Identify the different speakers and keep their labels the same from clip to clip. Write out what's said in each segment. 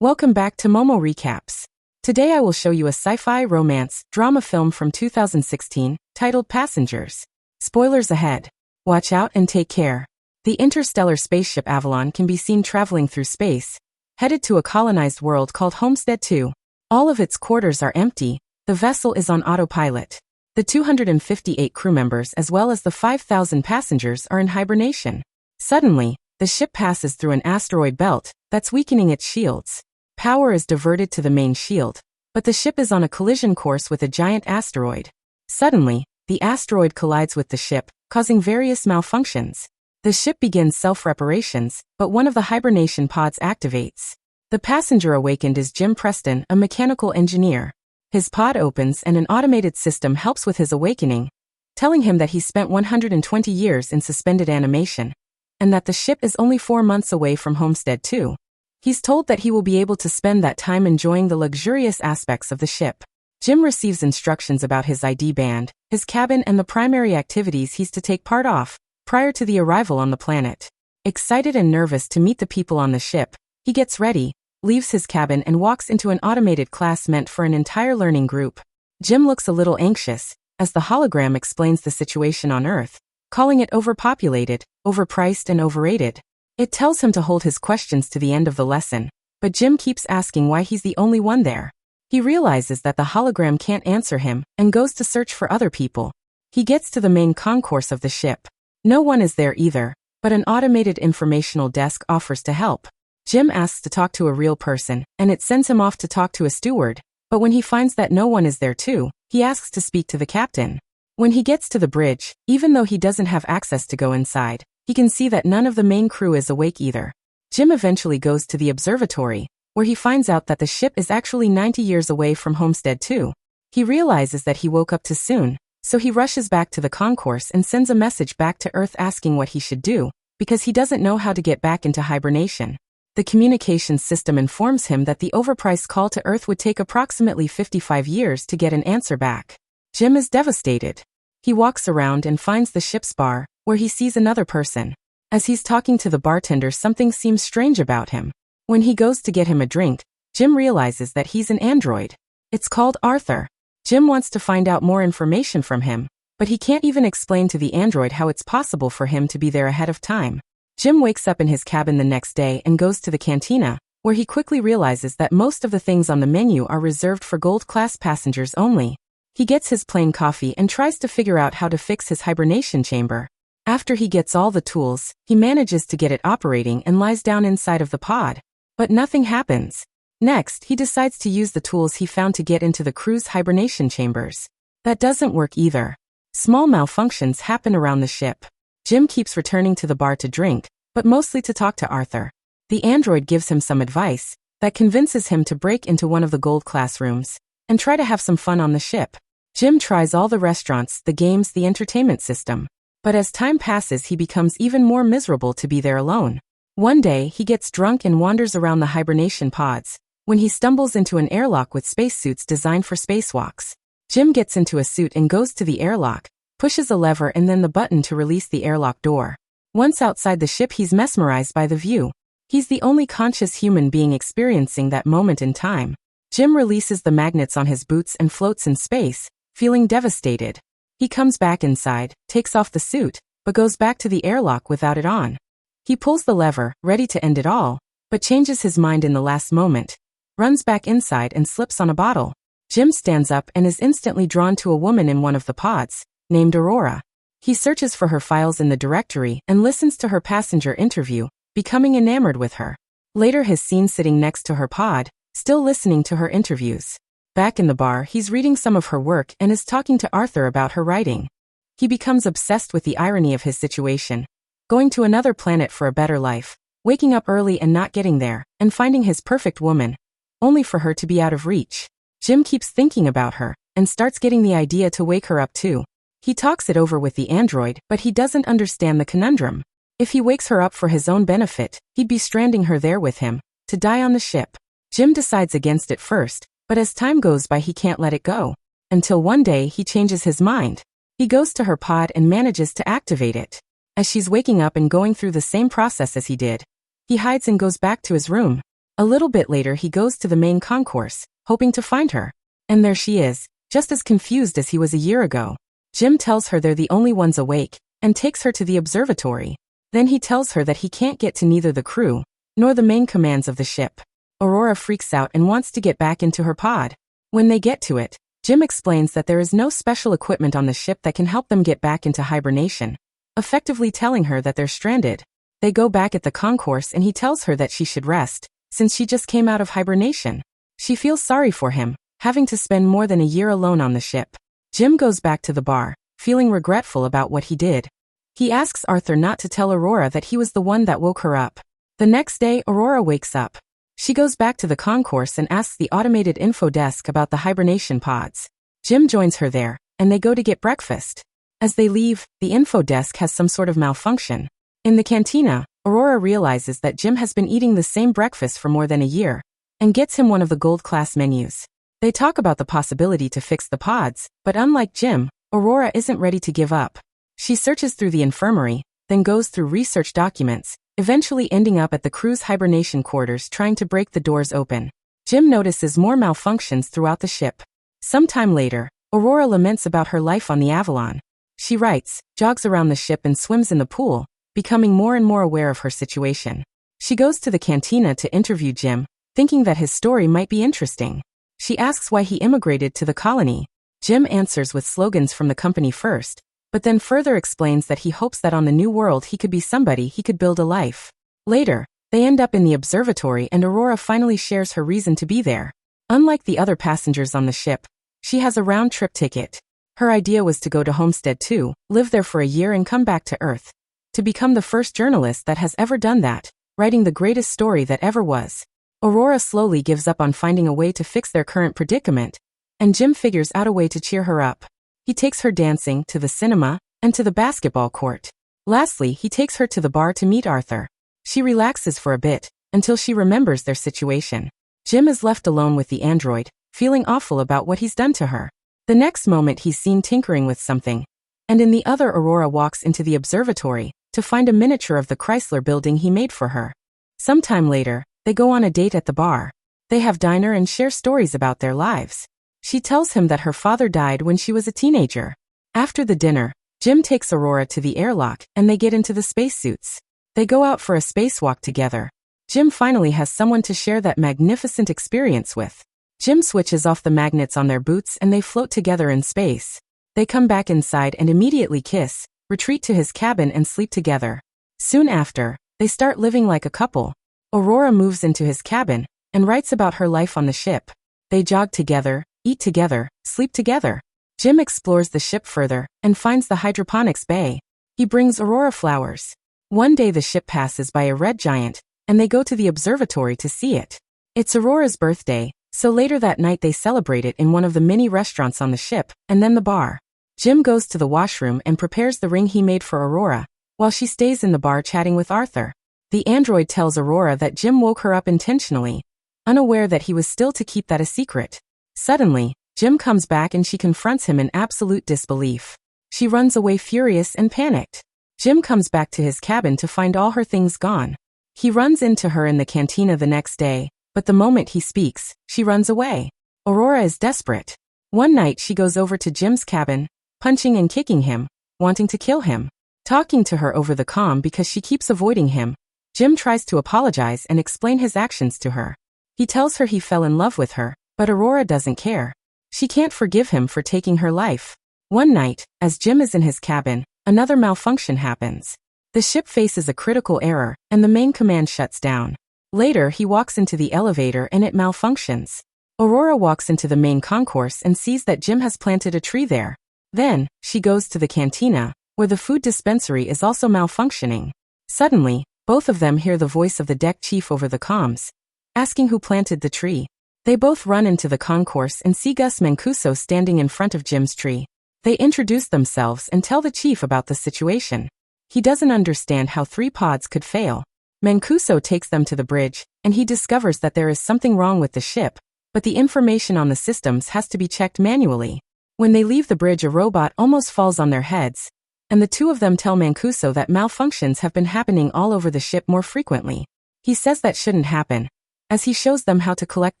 Speaker 1: Welcome back to Momo Recaps. Today I will show you a sci-fi romance drama film from 2016 titled Passengers. Spoilers ahead. Watch out and take care. The interstellar spaceship Avalon can be seen traveling through space, headed to a colonized world called Homestead 2. All of its quarters are empty, the vessel is on autopilot. The 258 crew members as well as the 5,000 passengers are in hibernation. Suddenly, the ship passes through an asteroid belt that's weakening its shields. Power is diverted to the main shield, but the ship is on a collision course with a giant asteroid. Suddenly, the asteroid collides with the ship, causing various malfunctions. The ship begins self-reparations, but one of the hibernation pods activates. The passenger awakened is Jim Preston, a mechanical engineer. His pod opens and an automated system helps with his awakening, telling him that he spent 120 years in suspended animation, and that the ship is only 4 months away from Homestead 2. He's told that he will be able to spend that time enjoying the luxurious aspects of the ship. Jim receives instructions about his ID band, his cabin and the primary activities he's to take part of prior to the arrival on the planet. Excited and nervous to meet the people on the ship, he gets ready, leaves his cabin and walks into an automated class meant for an entire learning group. Jim looks a little anxious, as the hologram explains the situation on Earth, calling it overpopulated, overpriced and overrated. It tells him to hold his questions to the end of the lesson, but Jim keeps asking why he's the only one there. He realizes that the hologram can't answer him and goes to search for other people. He gets to the main concourse of the ship. No one is there either, but an automated informational desk offers to help. Jim asks to talk to a real person, and it sends him off to talk to a steward, but when he finds that no one is there too, he asks to speak to the captain. When he gets to the bridge, even though he doesn't have access to go inside, he can see that none of the main crew is awake either. Jim eventually goes to the observatory, where he finds out that the ship is actually 90 years away from Homestead 2. He realizes that he woke up too soon, so he rushes back to the concourse and sends a message back to Earth asking what he should do, because he doesn't know how to get back into hibernation. The communications system informs him that the overpriced call to Earth would take approximately 55 years to get an answer back. Jim is devastated. He walks around and finds the ship's bar, where he sees another person. As he's talking to the bartender, something seems strange about him. When he goes to get him a drink, Jim realizes that he's an android. It's called Arthur. Jim wants to find out more information from him, but he can't even explain to the android how it's possible for him to be there ahead of time. Jim wakes up in his cabin the next day and goes to the cantina, where he quickly realizes that most of the things on the menu are reserved for gold-class passengers only. He gets his plain coffee and tries to figure out how to fix his hibernation chamber. After he gets all the tools, he manages to get it operating and lies down inside of the pod. But nothing happens. Next, he decides to use the tools he found to get into the crew's hibernation chambers. That doesn't work either. Small malfunctions happen around the ship. Jim keeps returning to the bar to drink, but mostly to talk to Arthur. The android gives him some advice that convinces him to break into one of the gold classrooms and try to have some fun on the ship. Jim tries all the restaurants, the games, the entertainment system. But as time passes, he becomes even more miserable to be there alone. One day, he gets drunk and wanders around the hibernation pods, when he stumbles into an airlock with spacesuits designed for spacewalks. Jim gets into a suit and goes to the airlock, pushes a lever and then the button to release the airlock door. Once outside the ship, he's mesmerized by the view. He's the only conscious human being experiencing that moment in time. Jim releases the magnets on his boots and floats in space, feeling devastated. He comes back inside, takes off the suit, but goes back to the airlock without it on. He pulls the lever, ready to end it all, but changes his mind in the last moment, runs back inside and slips on a bottle. Jim stands up and is instantly drawn to a woman in one of the pods, named Aurora. He searches for her files in the directory and listens to her passenger interview, becoming enamored with her. Later he's seen sitting next to her pod, still listening to her interviews. Back in the bar, he's reading some of her work and is talking to Arthur about her writing. He becomes obsessed with the irony of his situation, going to another planet for a better life, waking up early and not getting there, and finding his perfect woman, only for her to be out of reach. Jim keeps thinking about her, and starts getting the idea to wake her up too. He talks it over with the android, but he doesn't understand the conundrum. If he wakes her up for his own benefit, he'd be stranding her there with him, to die on the ship. Jim decides against it first, but as time goes by he can't let it go. Until one day he changes his mind. He goes to her pod and manages to activate it. As she's waking up and going through the same process as he did, he hides and goes back to his room. A little bit later he goes to the main concourse, hoping to find her. And there she is, just as confused as he was a year ago. Jim tells her they're the only ones awake, and takes her to the observatory. Then he tells her that he can't get to neither the crew, nor the main commands of the ship. Aurora freaks out and wants to get back into her pod. When they get to it, Jim explains that there is no special equipment on the ship that can help them get back into hibernation, effectively telling her that they're stranded. They go back at the concourse and he tells her that she should rest, since she just came out of hibernation. She feels sorry for him, having to spend more than a year alone on the ship. Jim goes back to the bar, feeling regretful about what he did. He asks Arthur not to tell Aurora that he was the one that woke her up. The next day, Aurora wakes up. She goes back to the concourse and asks the automated info desk about the hibernation pods. Jim joins her there, and they go to get breakfast. As they leave, the info desk has some sort of malfunction. In the cantina, Aurora realizes that Jim has been eating the same breakfast for more than a year, and gets him one of the gold-class menus. They talk about the possibility to fix the pods, but unlike Jim, Aurora isn't ready to give up. She searches through the infirmary, then goes through research documents, eventually ending up at the crew's hibernation quarters trying to break the doors open. Jim notices more malfunctions throughout the ship. Sometime later, Aurora laments about her life on the Avalon. She writes, jogs around the ship and swims in the pool, becoming more and more aware of her situation. She goes to the cantina to interview Jim, thinking that his story might be interesting. She asks why he immigrated to the colony. Jim answers with slogans from the company first, but then further explains that he hopes that on the new world he could be somebody he could build a life. Later, they end up in the observatory and Aurora finally shares her reason to be there. Unlike the other passengers on the ship, she has a round-trip ticket. Her idea was to go to Homestead 2, live there for a year and come back to Earth. To become the first journalist that has ever done that, writing the greatest story that ever was. Aurora slowly gives up on finding a way to fix their current predicament, and Jim figures out a way to cheer her up. He takes her dancing, to the cinema, and to the basketball court. Lastly, he takes her to the bar to meet Arthur. She relaxes for a bit, until she remembers their situation. Jim is left alone with the android, feeling awful about what he's done to her. The next moment he's seen tinkering with something, and in the other Aurora walks into the observatory, to find a miniature of the Chrysler building he made for her. Sometime later, they go on a date at the bar. They have dinner and share stories about their lives. She tells him that her father died when she was a teenager. After the dinner, Jim takes Aurora to the airlock and they get into the spacesuits. They go out for a spacewalk together. Jim finally has someone to share that magnificent experience with. Jim switches off the magnets on their boots and they float together in space. They come back inside and immediately kiss, retreat to his cabin and sleep together. Soon after, they start living like a couple. Aurora moves into his cabin and writes about her life on the ship. They jog together, eat together, sleep together. Jim explores the ship further and finds the hydroponics bay. He brings Aurora flowers. One day the ship passes by a red giant, and they go to the observatory to see it. It's Aurora's birthday, so later that night they celebrate it in one of the many restaurants on the ship, and then the bar. Jim goes to the washroom and prepares the ring he made for Aurora, while she stays in the bar chatting with Arthur. The android tells Aurora that Jim woke her up intentionally, unaware that he was still to keep that a secret. Suddenly, Jim comes back and she confronts him in absolute disbelief. She runs away furious and panicked. Jim comes back to his cabin to find all her things gone. He runs into her in the cantina the next day, but the moment he speaks, she runs away. Aurora is desperate. One night she goes over to Jim's cabin, punching and kicking him, wanting to kill him. Talking to her over the comm because she keeps avoiding him, Jim tries to apologize and explain his actions to her. He tells her he fell in love with her, but Aurora doesn't care. She can't forgive him for taking her life. One night, as Jim is in his cabin, another malfunction happens. The ship faces a critical error, and the main command shuts down. Later, he walks into the elevator and it malfunctions. Aurora walks into the main concourse and sees that Jim has planted a tree there. Then, she goes to the cantina, where the food dispensary is also malfunctioning. Suddenly, both of them hear the voice of the deck chief over the comms, asking who planted the tree. They both run into the concourse and see Gus Mancuso standing in front of Jim's tree. They introduce themselves and tell the chief about the situation. He doesn't understand how 3 pods could fail. Mancuso takes them to the bridge, and he discovers that there is something wrong with the ship, but the information on the systems has to be checked manually. When they leave the bridge, a robot almost falls on their heads, and the two of them tell Mancuso that malfunctions have been happening all over the ship more frequently. He says that shouldn't happen, As he shows them how to collect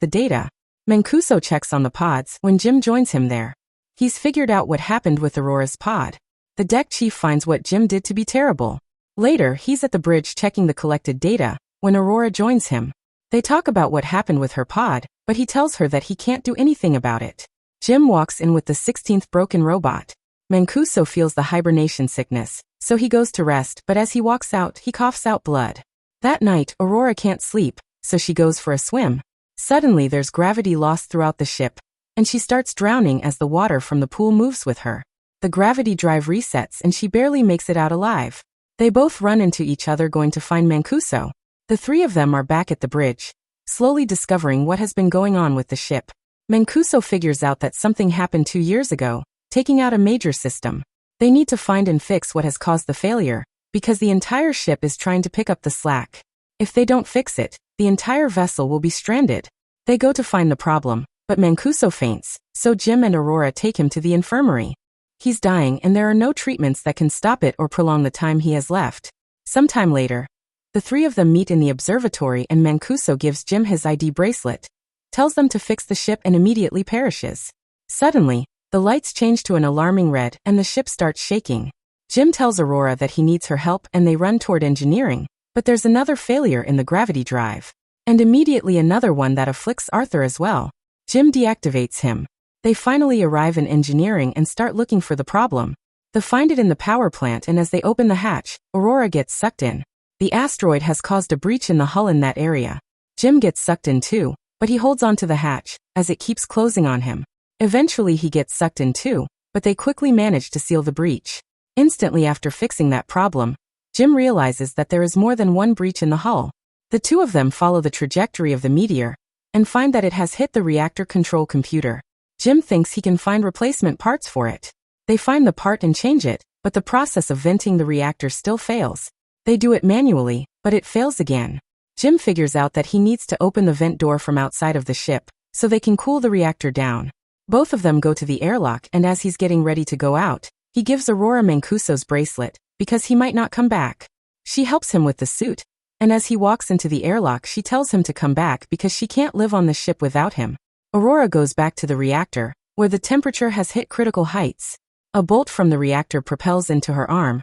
Speaker 1: the data, Mancuso checks on the pods when Jim joins him there. He's figured out what happened with Aurora's pod. The deck chief finds what Jim did to be terrible. Later, he's at the bridge checking the collected data when Aurora joins him. They talk about what happened with her pod, but he tells her that he can't do anything about it. Jim walks in with the 16th broken robot. Mancuso feels the hibernation sickness, so he goes to rest, but as he walks out, he coughs out blood. That night, Aurora can't sleep, so she goes for a swim. Suddenly there's gravity lost throughout the ship, and she starts drowning as the water from the pool moves with her. The gravity drive resets and she barely makes it out alive. They both run into each other going to find Mancuso. The three of them are back at the bridge, slowly discovering what has been going on with the ship. Mancuso figures out that something happened 2 years ago, taking out a major system. They need to find and fix what has caused the failure, because the entire ship is trying to pick up the slack. If they don't fix it, the entire vessel will be stranded. They go to find the problem, but Mancuso faints, so Jim and Aurora take him to the infirmary. He's dying and there are no treatments that can stop it or prolong the time he has left. Sometime later, the three of them meet in the observatory and Mancuso gives Jim his ID bracelet, tells them to fix the ship and immediately perishes. Suddenly, the lights change to an alarming red and the ship starts shaking. Jim tells Aurora that he needs her help and they run toward engineering, but there's another failure in the gravity drive. And immediately another one that afflicts Arthur as well. Jim deactivates him. They finally arrive in engineering and start looking for the problem. They find it in the power plant and as they open the hatch, Aurora gets sucked in. The asteroid has caused a breach in the hull in that area. Jim gets sucked in too, but he holds on to the hatch, as it keeps closing on him. Eventually he gets sucked in too, but they quickly manage to seal the breach. Instantly after fixing that problem, Jim realizes that there is more than one breach in the hull. The two of them follow the trajectory of the meteor, and find that it has hit the reactor control computer. Jim thinks he can find replacement parts for it. They find the part and change it, but the process of venting the reactor still fails. They do it manually, but it fails again. Jim figures out that he needs to open the vent door from outside of the ship, so they can cool the reactor down. Both of them go to the airlock and as he's getting ready to go out, he gives Aurora Mancuso's bracelet, because he might not come back. She helps him with the suit, and as he walks into the airlock she tells him to come back because she can't live on the ship without him. Aurora goes back to the reactor, where the temperature has hit critical heights. A bolt from the reactor propels into her arm,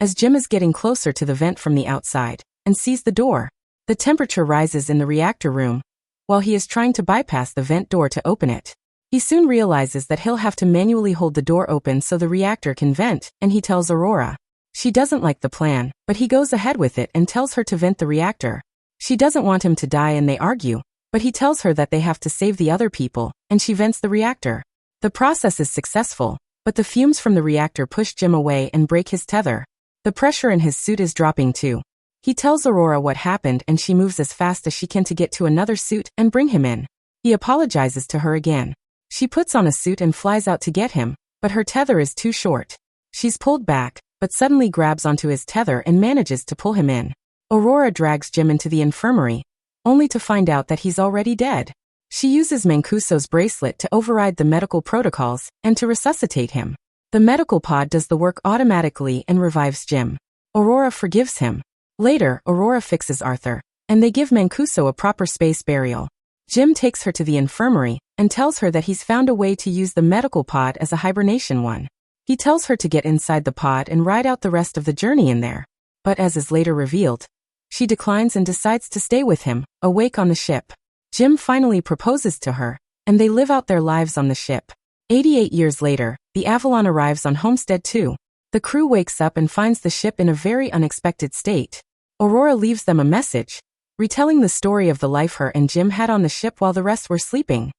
Speaker 1: as Jim is getting closer to the vent from the outside, and sees the door. The temperature rises in the reactor room, while he is trying to bypass the vent door to open it. He soon realizes that he'll have to manually hold the door open so the reactor can vent, and he tells Aurora. She doesn't like the plan, but he goes ahead with it and tells her to vent the reactor. She doesn't want him to die and they argue, but he tells her that they have to save the other people, and she vents the reactor. The process is successful, but the fumes from the reactor push Jim away and break his tether. The pressure in his suit is dropping too. He tells Aurora what happened and she moves as fast as she can to get to another suit and bring him in. He apologizes to her again. She puts on a suit and flies out to get him, but her tether is too short. She's pulled back, but suddenly grabs onto his tether and manages to pull him in. Aurora drags Jim into the infirmary, only to find out that he's already dead. She uses Mancuso's bracelet to override the medical protocols and to resuscitate him. The medical pod does the work automatically and revives Jim. Aurora forgives him. Later, Aurora fixes Arthur, and they give Mancuso a proper space burial. Jim takes her to the infirmary and tells her that he's found a way to use the medical pod as a hibernation one. He tells her to get inside the pod and ride out the rest of the journey in there. But as is later revealed, she declines and decides to stay with him, awake on the ship. Jim finally proposes to her, and they live out their lives on the ship. 88 years later, the Avalon arrives on Homestead 2. The crew wakes up and finds the ship in a very unexpected state. Aurora leaves them a message, retelling the story of the life her and Jim had on the ship while the rest were sleeping.